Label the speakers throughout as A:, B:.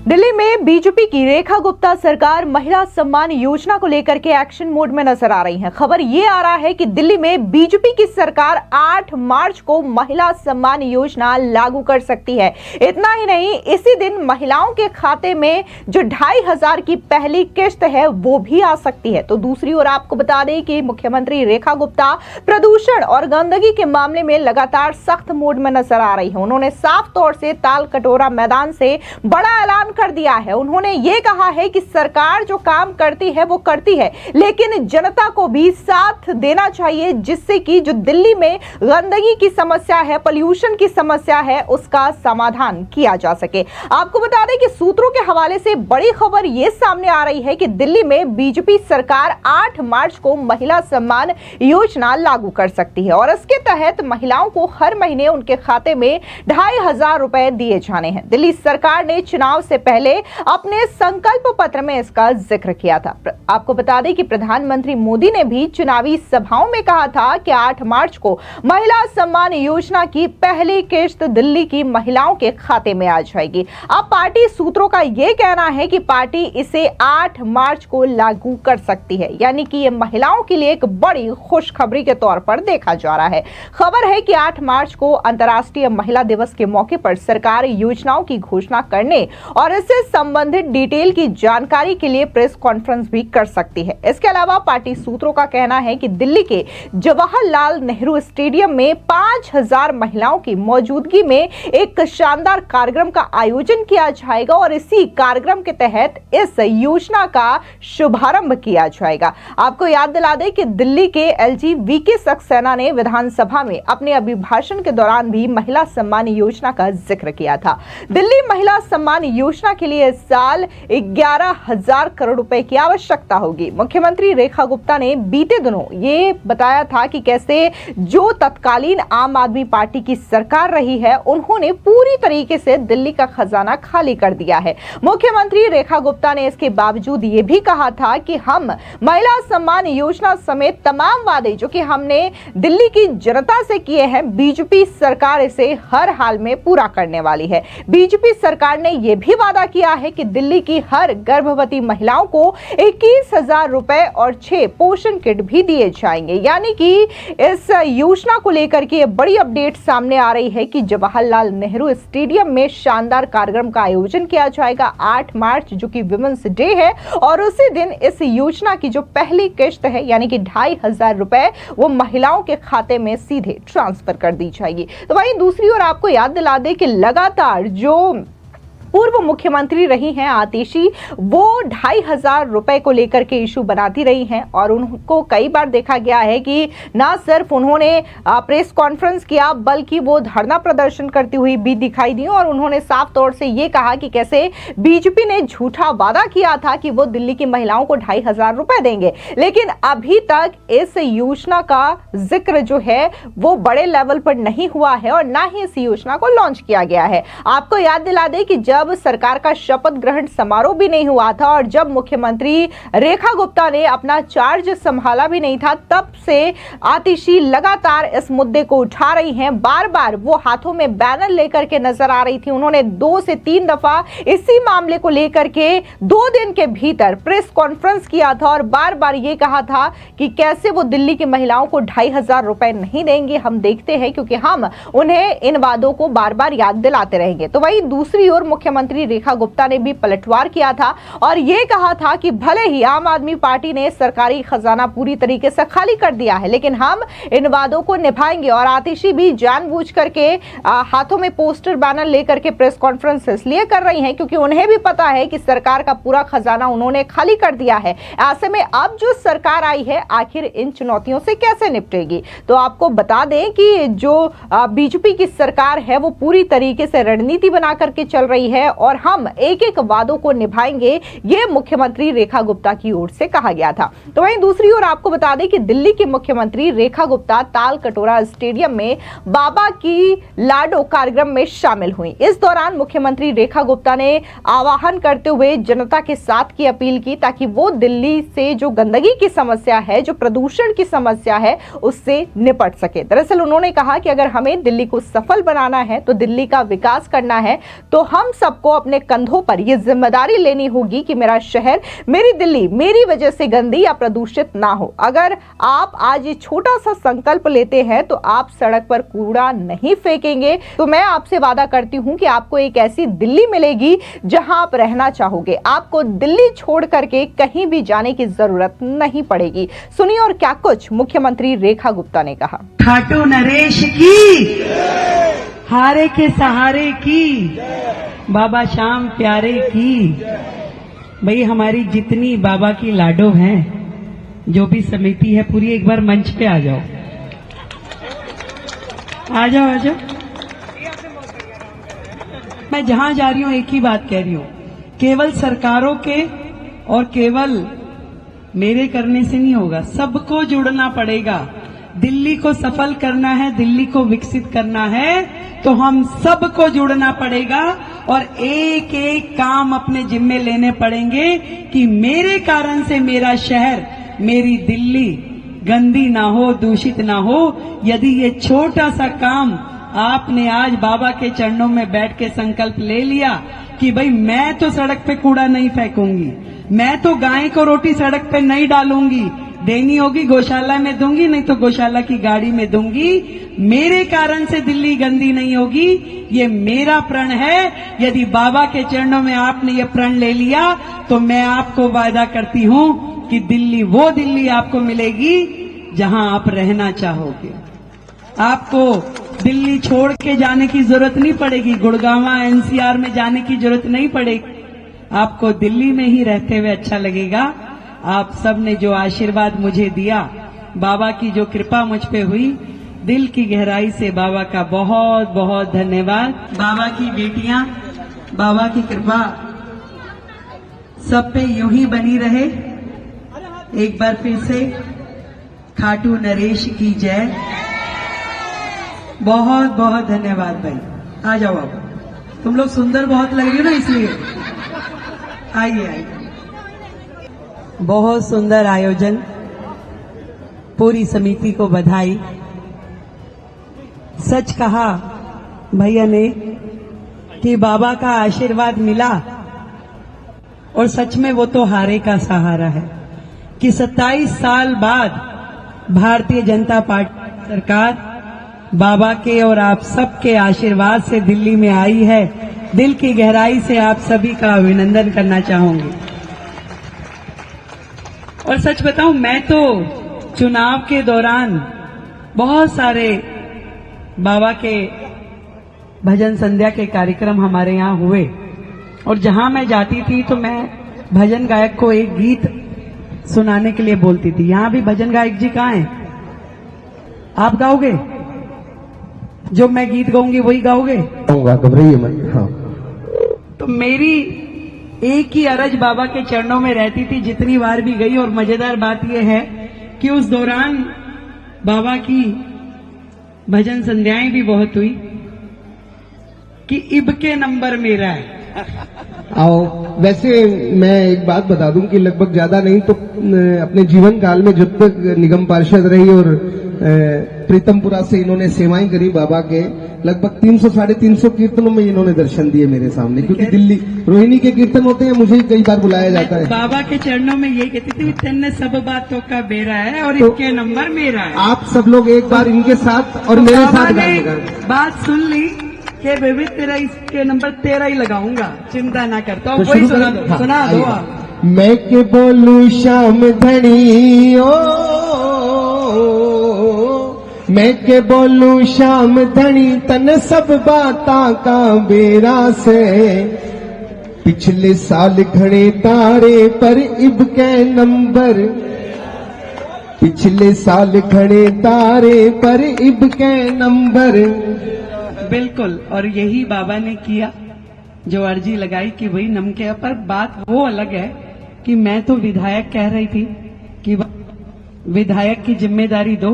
A: दिल्ली में बीजेपी की रेखा गुप्ता सरकार महिला सम्मान योजना को लेकर के एक्शन मोड में नजर आ रही है। खबर ये आ रहा है कि दिल्ली में बीजेपी की सरकार 8 मार्च को महिला सम्मान योजना लागू कर सकती है। इतना ही नहीं, इसी दिन महिलाओं के खाते में जो 2500 की पहली किस्त है वो भी आ सकती है। तो दूसरी ओर आपको बता दें कि मुख्यमंत्री रेखा गुप्ता प्रदूषण और गंदगी के मामले में लगातार सख्त मोड में नजर आ रही है। उन्होंने साफ तौर से ताल कटोरा मैदान से बड़ा ऐलान कर दिया है। उन्होंने ये कहा है कि सरकार जो काम करती है वो करती है, लेकिन जनता को भी साथ देना चाहिए, जिससे कि जो दिल्ली में गंदगी की समस्या है, पोल्यूशन की समस्या है, उसका समाधान किया जा सके। आपको बता दें कि सूत्रों के हवाले से बड़ी खबर ये सामने आ रही है कि दिल्ली में बीजेपी सरकार 8 मार्च को महिला सम्मान योजना लागू कर सकती है और इसके तहत महिलाओं को हर महीने उनके खाते में 2500 रुपए दिए जाने हैं। दिल्ली सरकार ने चुनाव से पहले अपने संकल्प पत्र में इसका जिक्र किया था। आपको बता दें कि प्रधानमंत्री मोदी ने भी चुनावी सभाओं में कहा था कि 8 मार्च को महिला सम्मान योजना की पहली किस्त दिल्ली की महिलाओं के खाते में आ जाएगी। अब पार्टी सूत्रों का यह कहना है कि पार्टी इसे 8 मार्च को लागू कर सकती है, यानी कि यह महिलाओं के लिए एक बड़ी खुशखबरी के तौर पर देखा जा रहा है। खबर है कि 8 मार्च को अंतर्राष्ट्रीय महिला दिवस के मौके पर सरकार योजनाओं की घोषणा करने और इससे संबंधित डिटेल की जानकारी के लिए प्रेस कॉन्फ्रेंस भी कर सकती है। इसके अलावा पार्टी सूत्रों का कहना है कि दिल्ली के जवाहरलाल नेहरू स्टेडियम में 5000 महिलाओं की मौजूदगी में एक शानदार कार्यक्रम का आयोजन किया जाएगा और इसी कार्यक्रम के तहत इस योजना का शुभारंभ किया जाएगा। आपको याद दिला दें कि दिल्ली के एलजी वीके सक्सेना ने विधानसभा में अपने अभिभाषण के दौरान भी महिला सम्मान योजना का जिक्र किया था। दिल्ली महिला सम्मान योजना के लिए इस साल 11,000 करोड़ रुपए की आवश्यकता होगी। मुख्यमंत्री रेखा गुप्ता ने बीते दिनों ये बताया था कि कैसे जो तत्कालीन आम आदमी पार्टी की सरकार रही है, उन्होंने पूरी तरीके से दिल्ली का खजाना खाली कर दिया है। मुख्यमंत्री रेखा गुप्ता ने इसके बावजूद ये भी कहा था कि हम महिला सम्मान योजना समेत तमाम वादे जो कि हमने दिल्ली की जनता से किए हैं, बीजेपी सरकार इसे हर हाल में पूरा करने वाली है। बीजेपी सरकार ने यह भी वादा किया है कि दिल्ली की हर गर्भवती महिलाओं को 21,000 रुपए और 6 पोषण किट भी दिए जाएंगे। यानी कि इस योजना को लेकर के बड़ी अपडेट सामने आ रही है कि जवाहरलाल नेहरू स्टेडियम में शानदार कार्यक्रम का आयोजन किया जाएगा 8 मार्च, जो कि विमेंस डे है, और उसी दिन इस योजना की जो पहली किस्त है यानी कि 2500 रुपए वो महिलाओं के खाते में सीधे ट्रांसफर कर दी जाएगी। तो वहीं दूसरी ओर आपको याद दिला दे कि लगातार जो पूर्व मुख्यमंत्री रही हैं आतिशी, वो 2500 रुपए को लेकर के इशू बनाती रही हैं और उनको कई बार देखा गया है कि ना सिर्फ उन्होंने प्रेस कॉन्फ्रेंस किया, बल्कि वो धरना प्रदर्शन करती हुई भी दिखाई दी और उन्होंने साफ तौर से ये कहा कि कैसे बीजेपी ने झूठा वादा किया था कि वो दिल्ली की महिलाओं को 2500 रुपए देंगे, लेकिन अभी तक इस योजना का जिक्र जो है वो बड़े लेवल पर नहीं हुआ है और ना ही इस योजना को लॉन्च किया गया है। आपको याद दिला दे कि जब सरकार का शपथ ग्रहण समारोह भी नहीं हुआ था और जब मुख्यमंत्री रेखा गुप्ता ने अपना चार्ज संभाला भी नहीं था, तब से आतिशी लगातार इस मुद्दे को उठा रही हैं। बार बार वो हाथों में बैनर लेकर के नजर आ रही थी। उन्होंने 2 से 3 दफा इसी मामले को लेकर के 2 दिन के भीतर प्रेस कॉन्फ्रेंस किया था और बार बार ये कहा था कि कैसे वो दिल्ली की महिलाओं को 2500 रुपए नहीं देंगे। हम देखते हैं क्योंकि हम उन्हें इन वादों को बार बार याद दिलाते रहेंगे। तो वहीं दूसरी ओर मुख्यमंत्री रेखा गुप्ता ने भी पलटवार किया था और यह कहा था कि भले ही आम आदमी पार्टी ने सरकारी खजाना पूरी तरीके से खाली कर दिया है, लेकिन हम इन वादों को निभाएंगे। और आतिशी भी जानबूझ करके हाथों में पोस्टर बैनर लेकर के प्रेस कॉन्फ्रेंस इसलिए कर रही हैं क्योंकि उन्हें भी पता है कि सरकार का पूरा खजाना उन्होंने खाली कर दिया है। ऐसे में अब जो सरकार आई है, आखिर इन चुनौतियों से कैसे निपटेगी? तो आपको बता दें कि जो बीजेपी की सरकार है वो पूरी तरीके से रणनीति बना करके चल रही है और हम एक एक वादों को निभाएंगे, ये मुख्यमंत्री रेखा गुप्ता की ओर से कहा गया था। तो वहीं दूसरी ओर आपको बता दें कि दिल्ली की मुख्यमंत्री रेखा गुप्ता ताल कटोरा स्टेडियम में बाबा की लाडो कार्यक्रम में शामिल हुई। इस दौरान मुख्यमंत्री रेखा गुप्ता ने आह्वान करते हुए जनता के साथ की अपील की ताकि वो दिल्ली से जो गंदगी की समस्या है, जो प्रदूषण की समस्या है, उससे निपट सके। दरअसल उन्होंने कहा कि अगर हमें दिल्ली को सफल बनाना है, तो दिल्ली का विकास करना है, तो हम सब आपको अपने कंधों पर यह जिम्मेदारी लेनी होगी कि मेरा शहर, मेरी दिल्ली मेरी वजह से गंदी या प्रदूषित ना हो। अगर आप आज ये छोटा सा संकल्प लेते हैं तो आप सड़क पर कूड़ा नहीं फेंकेंगे, तो मैं आपसे वादा करती हूं कि आपको एक ऐसी दिल्ली मिलेगी जहां आप रहना चाहोगे। आपको दिल्ली छोड़ करके कहीं भी जाने की जरूरत नहीं पड़ेगी। सुनिए और क्या कुछ मुख्यमंत्री रेखा गुप्ता ने कहा।
B: खाटू नरेश की, हारे के सहारे की, बाबा श्याम प्यारे की। भाई हमारी जितनी बाबा की लाडो हैं, जो भी समिति है पूरी, एक बार मंच पे आ जाओ, आ जाओ आ जाओ। मैं जहां जा रही हूं एक ही बात कह रही हूं, केवल सरकारों के और केवल मेरे करने से नहीं होगा, सबको जुड़ना पड़ेगा। दिल्ली को सफल करना है, दिल्ली को विकसित करना है, तो हम सबको जुड़ना पड़ेगा और एक एक काम अपने जिम्मे लेने पड़ेंगे कि मेरे कारण से मेरा शहर, मेरी दिल्ली गंदी ना हो, दूषित ना हो। यदि ये छोटा सा काम आपने आज बाबा के चरणों में बैठ के संकल्प ले लिया कि भाई मैं तो सड़क पे कूड़ा नहीं फेंकूंगी, मैं तो गाय को रोटी सड़क पे नहीं डालूंगी, देनी होगी गौशाला में दूंगी, नहीं तो गौशाला की गाड़ी में दूंगी, मेरे कारण से दिल्ली गंदी नहीं होगी, ये मेरा प्रण है। यदि बाबा के चरणों में आपने ये प्रण ले लिया तो मैं आपको वादा करती हूं कि दिल्ली, वो दिल्ली आपको मिलेगी जहां आप रहना चाहोगे। आपको दिल्ली छोड़ के जाने की जरूरत नहीं पड़ेगी, गुड़गांव एनसीआर में जाने की जरूरत नहीं पड़ेगी, आपको दिल्ली में ही रहते हुए अच्छा लगेगा। आप सब ने जो आशीर्वाद मुझे दिया, बाबा की जो कृपा मुझ पे हुई, दिल की गहराई से बाबा का बहुत बहुत धन्यवाद। बाबा की बेटियां, बाबा की कृपा सब पे यूं ही बनी रहे। एक बार फिर से खाटू नरेश की जय। बहुत बहुत धन्यवाद भाई। आ जाओ आप, तुम लोग सुंदर बहुत लग रही हो ना, इसलिए आइए आइए। बहुत सुंदर आयोजन, पूरी समिति को बधाई। सच कहा भैया ने कि बाबा का आशीर्वाद मिला, और सच में वो तो हारे का सहारा है कि 27 साल बाद भारतीय जनता पार्टी सरकार बाबा के और आप सबके आशीर्वाद से दिल्ली में आई है। दिल की गहराई से आप सभी का अभिनंदन करना चाहूंगी। और सच बताऊं, मैं तो चुनाव के दौरान बहुत सारे बाबा के भजन संध्या के कार्यक्रम हमारे यहाँ हुए, और जहां मैं जाती थी तो मैं भजन गायक को एक गीत सुनाने के लिए बोलती थी। यहां भी भजन गायक जी कहाँ हैं? आप गाओगे? जो मैं गीत गाऊंगी वही गाओगे?
C: घबराइए मत। हाँ।
B: तो मेरी एक ही अरज बाबा के चरणों में रहती थी, जितनी बार भी गई। और मजेदार बात यह है कि उस दौरान बाबा की भजन संध्याएं भी बहुत हुई कि इब के नंबर मेरा है।
C: आओ, वैसे मैं एक बात बता दूं कि लगभग ज्यादा नहीं तो अपने जीवन काल में जब तक निगम पार्षद रही और प्रीतमपुरा से इन्होंने सेवाएं करी बाबा के, लगभग 300-350 कीर्तनों में इन्होंने दर्शन दिए मेरे सामने। क्योंकि दिल्ली रोहिणी के कीर्तन होते हैं, मुझे कई बार बुलाया जाता है।
B: बाबा के चरणों में ये कहती थी, तेने सब बातों का बेरा है और
C: तो
B: इनके नंबर मेरा है।
C: आप सब लोग एक बार इनके साथ और मेरे साथ गाइएगा।
B: बात सुन ली कि बेबी तेरा इसके नंबर 13 ही लगाऊंगा, चिंता ना करता हूँ।
C: तो
B: वही
C: शुरू
B: सुना
C: करें?
B: दो,
C: हाँ,
B: सुना दो
C: आइए।
B: आप।
C: मैं के बोलू श्याम धनी ओ, मैं के बोलू श्याम धनी, तन सब बातां का बेरा से। पिछले साल घड़े तारे पर इब के नंबर, पिछले साल घड़े तारे पर इब के नंबर।
B: बिल्कुल, और यही बाबा ने किया, जो अर्जी लगाई कि वही नमके। पर बात वो अलग है कि मैं तो विधायक कह रही थी कि विधायक की जिम्मेदारी दो।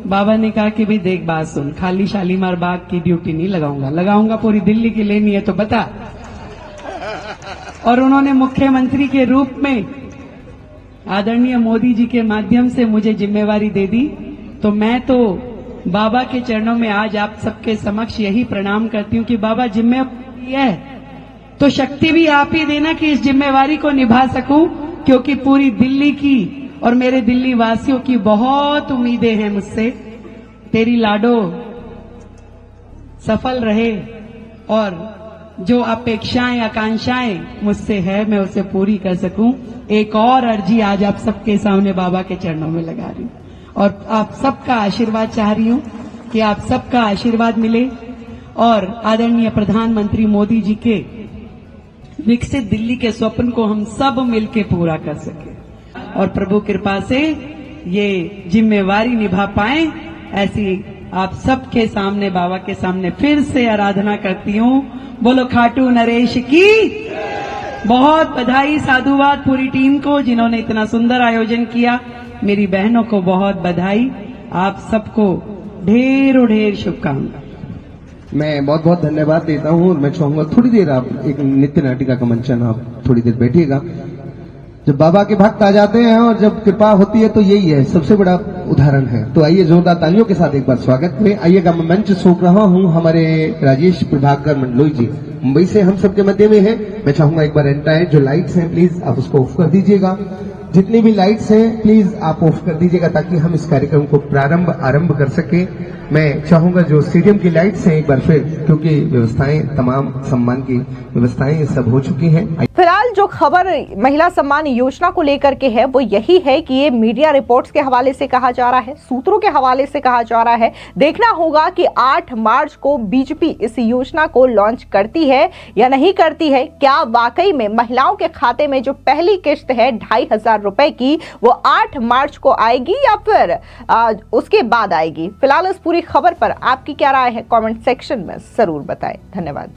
B: बाबा ने कहा कि भाई देख, बात सुन, खाली शालीमार बाग की ड्यूटी नहीं लगाऊंगा, लगाऊंगा पूरी दिल्ली की लेनी है तो बता। और उन्होंने मुख्यमंत्री के रूप में आदरणीय मोदी जी के माध्यम से मुझे जिम्मेवारी दे दी। तो मैं तो बाबा के चरणों में आज आप सबके समक्ष यही प्रणाम करती हूँ कि बाबा जिम्मेवारी है तो शक्ति भी आप ही देना कि इस जिम्मेवारी को निभा सकूं, क्योंकि पूरी दिल्ली की और मेरे दिल्ली वासियों की बहुत उम्मीदें हैं मुझसे। तेरी लाडो सफल रहे और जो अपेक्षाएं आकांक्षाएं मुझसे है मैं उसे पूरी कर सकूं। एक और अर्जी आज आप सबके सामने बाबा के चरणों में लगा रही हूं और आप सबका आशीर्वाद चाह रही हूं कि आप सबका आशीर्वाद मिले और आदरणीय प्रधानमंत्री मोदी जी के विकसित दिल्ली के स्वप्न को हम सब मिलकर पूरा कर सके और प्रभु कृपा से ये जिम्मेवारी निभा पाए, ऐसी आप सबके सामने बाबा के सामने फिर से आराधना करती हूँ। बोलो खाटू नरेश की। बहुत बधाई, साधुवाद पूरी टीम को जिन्होंने इतना सुंदर आयोजन किया। मेरी बहनों को बहुत बधाई। आप सबको ढेरों ढेर शुभकामनाएं।
C: मैं बहुत बहुत धन्यवाद देता हूँ और मैं चाहूंगा थोड़ी देर आप एक नित्य नाटिका का मंचन आप थोड़ी देर बैठिएगा। जब बाबा के भक्त आ जाते हैं और जब कृपा होती है तो यही है, सबसे बड़ा उदाहरण है। तो आइए जोरदार तालियों के साथ एक बार स्वागत करें। आइएगा, मैं मंच सौंप रहा हूँ हमारे राजेश प्रभाकर मंडलोई जी, मुंबई से हम सबके मध्य में है। मैं चाहूंगा एक बार एंटायर जो लाइट्स हैं प्लीज आप उसको ऑफ कर दीजिएगा। जितनी भी लाइट्स हैं प्लीज आप ऑफ कर दीजिएगा ताकि हम इस कार्यक्रम को आरंभ कर सके। मैं चाहूंगा जो स्टेडियम की लाइट्स हैं एक बार फिर, क्योंकि व्यवस्थाएं तमाम सम्मान की व्यवस्थाएं सब हो चुकी हैं।
A: फिलहाल जो खबर महिला सम्मान योजना को लेकर के है वो यही है कि ये मीडिया रिपोर्ट्स के हवाले से कहा जा रहा है, सूत्रों के हवाले से कहा जा रहा है। देखना होगा कि 8 मार्च को बीजेपी इस योजना को लॉन्च करती है या नहीं करती है। क्या वाकई में महिलाओं के खाते में जो पहली किस्त है 2500 रुपए की वो 8 मार्च को आएगी या फिर उसके बाद आएगी। फिलहाल इस पूरी खबर पर आपकी क्या राय है, कमेंट सेक्शन में जरूर बताएं। धन्यवाद।